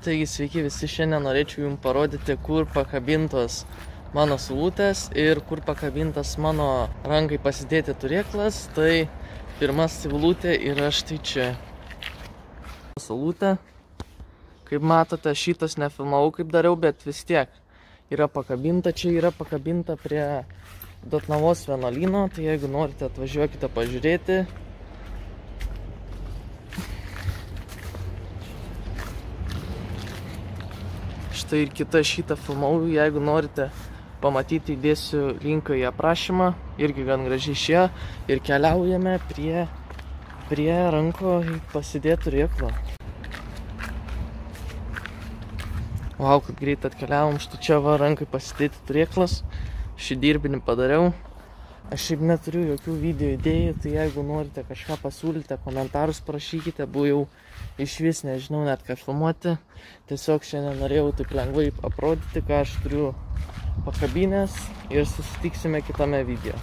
Taigi sveiki visi, šiandien norėčiau jums parodyti, kur pakabintos mano saulutės ir kur pakabintas mano rankai pasidėti turėklas. Tai pirma saulutė yra štai čia. Saulutė, kaip matote, šitas nefilmavau kaip dariau, bet vis tiek yra pakabinta. Čia yra pakabinta prie Dotnavos vienuolyno, tai jeigu norite atvažiuokite pažiūrėti. Štai ir kita šitą filmavau, jeigu norite pamatyti, įdėsiu linką į aprašymą, irgi gan gražiai šie. Ir keliaujame prie ranko pasidėti turėklą. Vau, kaip greit atkeliavom, štai čia va rankai pasidėti turėklas. Šį dirbinį padariau. Aš šiaip neturiu jokių video idėjų, tai jeigu norite kažką pasiūlyti, komentarus parašykite, buvau iš vis nežinau net ką filmuoti. Tiesiog šiandien norėjau taip lengvai aprodyti, ką aš turiu pakabinęs ir susitiksime kitame video.